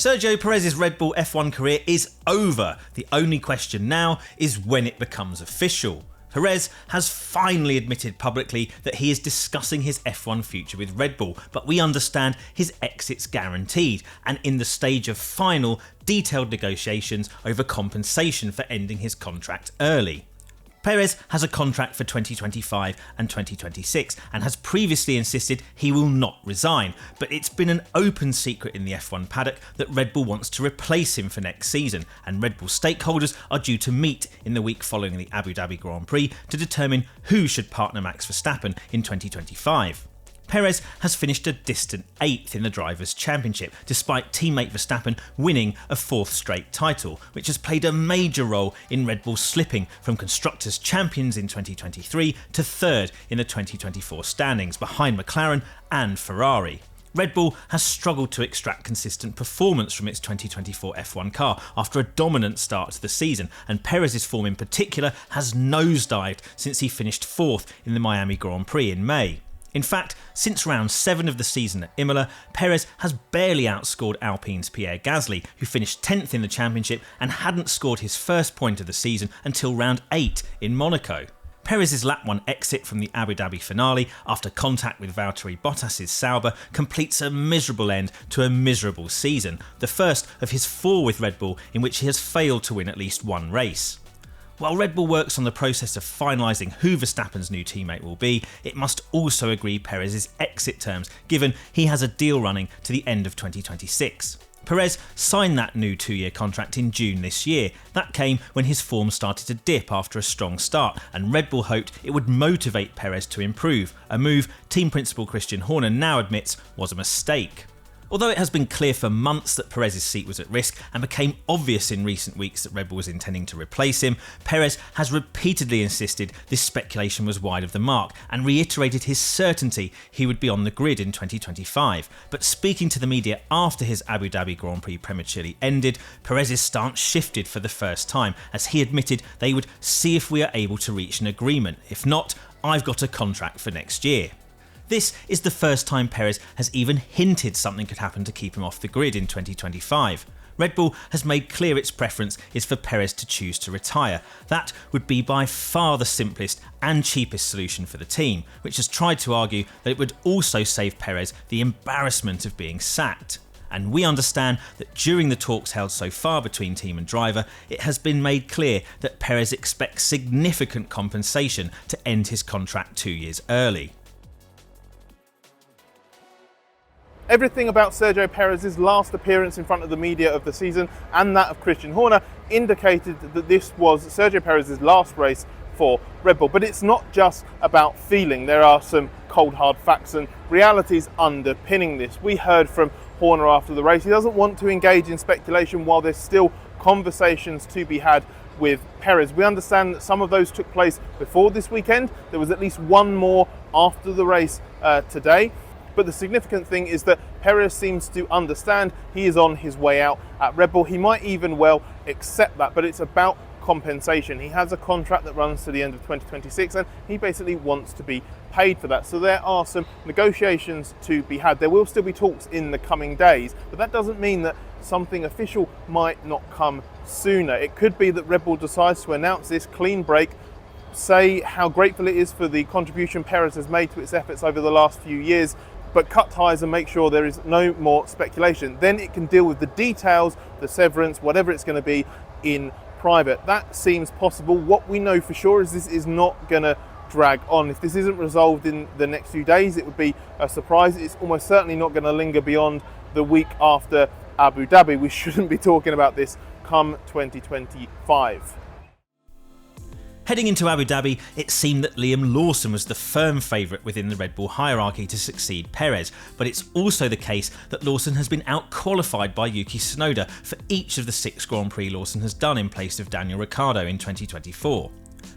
Sergio Perez's Red Bull F1 career is over. The only question now is when it becomes official. Perez has finally admitted publicly that he is discussing his F1 future with Red Bull, but we understand his exit's guaranteed and in the stage of final, detailed negotiations over compensation for ending his contract early. Perez has a contract for 2025 and 2026 and has previously insisted he will not resign, but it's been an open secret in the F1 paddock that Red Bull wants to replace him for next season, and Red Bull stakeholders are due to meet in the week following the Abu Dhabi Grand Prix to determine who should partner Max Verstappen in 2025. Perez has finished a distant 8th in the Drivers' Championship, despite teammate Verstappen winning a 4th straight title, which has played a major role in Red Bull slipping from Constructors' Champions in 2023 to 3rd in the 2024 standings, behind McLaren and Ferrari. Red Bull has struggled to extract consistent performance from its 2024 F1 car after a dominant start to the season, and Perez's form in particular has nosedived since he finished 4th in the Miami Grand Prix in May. In fact, since round 7 of the season at Imola, Perez has barely outscored Alpine's Pierre Gasly, who finished 10th in the championship and hadn't scored his first point of the season until round 8 in Monaco. Perez's lap 1 exit from the Abu Dhabi finale after contact with Valtteri Bottas's Sauber completes a miserable end to a miserable season, the first of his 4 with Red Bull in which he has failed to win at least one race. While Red Bull works on the process of finalising who Verstappen's new teammate will be, it must also agree Perez's exit terms, given he has a deal running to the end of 2026. Perez signed that new 2-year contract in June this year. That came when his form started to dip after a strong start, and Red Bull hoped it would motivate Perez to improve, a move team principal Christian Horner now admits was a mistake. Although it has been clear for months that Perez's seat was at risk and became obvious in recent weeks that Red Bull was intending to replace him, Perez has repeatedly insisted this speculation was wide of the mark and reiterated his certainty he would be on the grid in 2025. But speaking to the media after his Abu Dhabi Grand Prix prematurely ended, Perez's stance shifted for the first time as he admitted they would see if we are able to reach an agreement. If not, I've got a contract for next year. This is the first time Perez has even hinted something could happen to keep him off the grid in 2025. Red Bull has made clear its preference is for Perez to choose to retire. That would be by far the simplest and cheapest solution for the team, which has tried to argue that it would also save Perez the embarrassment of being sacked. And we understand that during the talks held so far between team and driver, it has been made clear that Perez expects significant compensation to end his contract 2 years early. Everything about Sergio Perez's last appearance in front of the media of the season and that of Christian Horner indicated that this was Sergio Perez's last race for Red Bull. But it's not just about feeling. There are some cold hard facts and realities underpinning this. We heard from Horner after the race. He doesn't want to engage in speculation while there's still conversations to be had with Perez. We understand that some of those took place before this weekend. There was at least one more after the race today. But the significant thing is that Perez seems to understand he is on his way out at Red Bull. He might even well accept that, but it's about compensation. He has a contract that runs to the end of 2026 and he basically wants to be paid for that. So there are some negotiations to be had. There will still be talks in the coming days, but that doesn't mean that something official might not come sooner. It could be that Red Bull decides to announce this clean break, say how grateful it is for the contribution Perez has made to its efforts over the last few years, but cut ties and make sure there is no more speculation. Then it can deal with the details, the severance, whatever it's going to be in private. That seems possible. What we know for sure is this is not going to drag on. If this isn't resolved in the next few days, it would be a surprise. It's almost certainly not going to linger beyond the week after Abu Dhabi. We shouldn't be talking about this come 2025. Heading into Abu Dhabi, it seemed that Liam Lawson was the firm favourite within the Red Bull hierarchy to succeed Perez, but it's also the case that Lawson has been out-qualified by Yuki Tsunoda for each of the 6 Grand Prix Lawson has done in place of Daniel Ricciardo in 2024.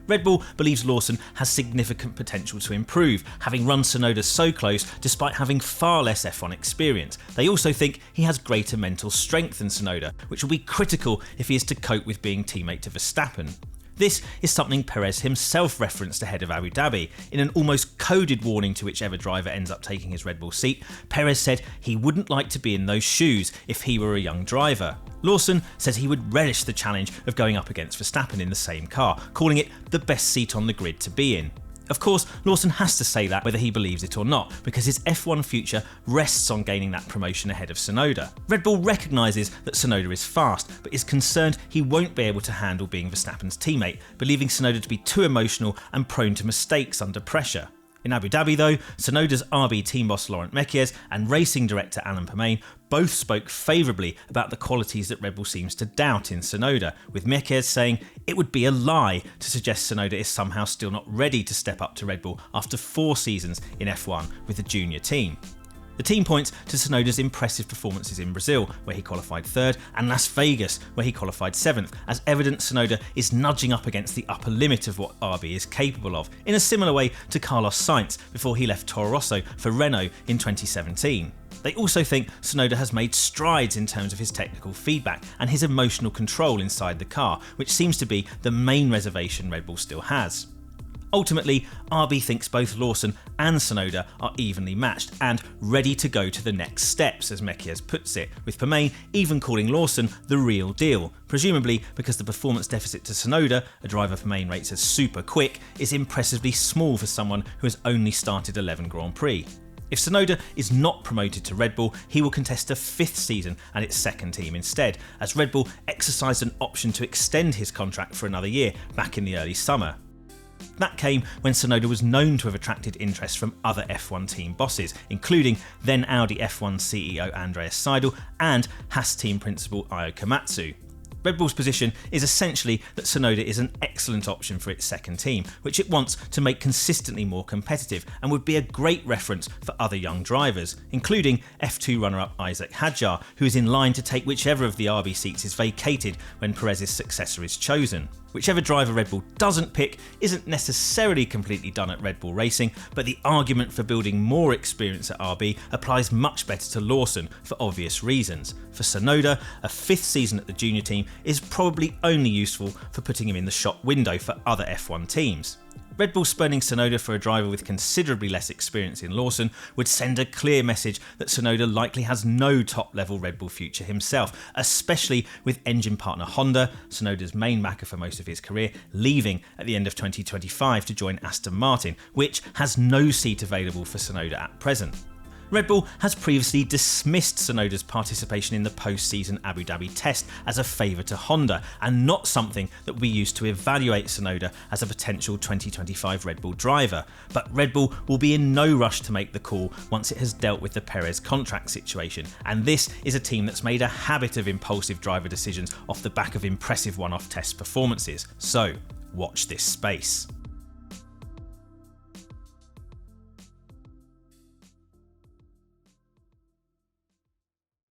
Red Bull believes Lawson has significant potential to improve, having run Tsunoda so close despite having far less F1 experience. They also think he has greater mental strength than Tsunoda, which will be critical if he is to cope with being teammate to Verstappen. This is something Perez himself referenced ahead of Abu Dhabi. In an almost coded warning to whichever driver ends up taking his Red Bull seat, Perez said he wouldn't like to be in those shoes if he were a young driver. Lawson says he would relish the challenge of going up against Verstappen in the same car, calling it the best seat on the grid to be in. Of course, Lawson has to say that whether he believes it or not, because his F1 future rests on gaining that promotion ahead of Tsunoda. Red Bull recognises that Tsunoda is fast, but is concerned he won't be able to handle being Verstappen's teammate, believing Tsunoda to be too emotional and prone to mistakes under pressure. In Abu Dhabi though, Tsunoda's RB team boss Laurent Mekies and racing director Alain Permain both spoke favourably about the qualities that Red Bull seems to doubt in Tsunoda, with Mekies saying it would be a lie to suggest Tsunoda is somehow still not ready to step up to Red Bull after 4 seasons in F1 with the junior team. The team points to Tsunoda's impressive performances in Brazil, where he qualified 3rd, and Las Vegas, where he qualified 7th, as evidence Tsunoda is nudging up against the upper limit of what RB is capable of, in a similar way to Carlos Sainz before he left Toro Rosso for Renault in 2017. They also think Tsunoda has made strides in terms of his technical feedback and his emotional control inside the car, which seems to be the main reservation Red Bull still has. Ultimately, RB thinks both Lawson and Tsunoda are evenly matched and ready to go to the next steps, as Mekies puts it, with Permain even calling Lawson the real deal, presumably because the performance deficit to Tsunoda, a driver Permain rates as super quick, is impressively small for someone who has only started 11 Grand Prix. If Tsunoda is not promoted to Red Bull, he will contest a 5th season and its 2nd team instead, as Red Bull exercised an option to extend his contract for another year back in the early summer. That came when Tsunoda was known to have attracted interest from other F1 team bosses, including then Audi F1 CEO Andreas Seidel and Haas team principal Io Komatsu. Red Bull's position is essentially that Tsunoda is an excellent option for its 2nd team, which it wants to make consistently more competitive and would be a great reference for other young drivers, including F2 runner-up Isaac Hadjar, who is in line to take whichever of the RB seats is vacated when Perez's successor is chosen. Whichever driver Red Bull doesn't pick isn't necessarily completely done at Red Bull Racing, but the argument for building more experience at RB applies much better to Lawson for obvious reasons. For Tsunoda, a 5th season at the junior team is probably only useful for putting him in the shop window for other F1 teams. Red Bull spurning Tsunoda for a driver with considerably less experience in Lawson would send a clear message that Tsunoda likely has no top-level Red Bull future himself, especially with engine partner Honda, Tsunoda's main backer for most of his career, leaving at the end of 2025 to join Aston Martin, which has no seat available for Tsunoda at present. Red Bull has previously dismissed Tsunoda's participation in the post-season Abu Dhabi test as a favour to Honda, and not something that we used to evaluate Tsunoda as a potential 2025 Red Bull driver. But Red Bull will be in no rush to make the call once it has dealt with the Perez contract situation, and this is a team that's made a habit of impulsive driver decisions off the back of impressive one-off test performances. So, watch this space.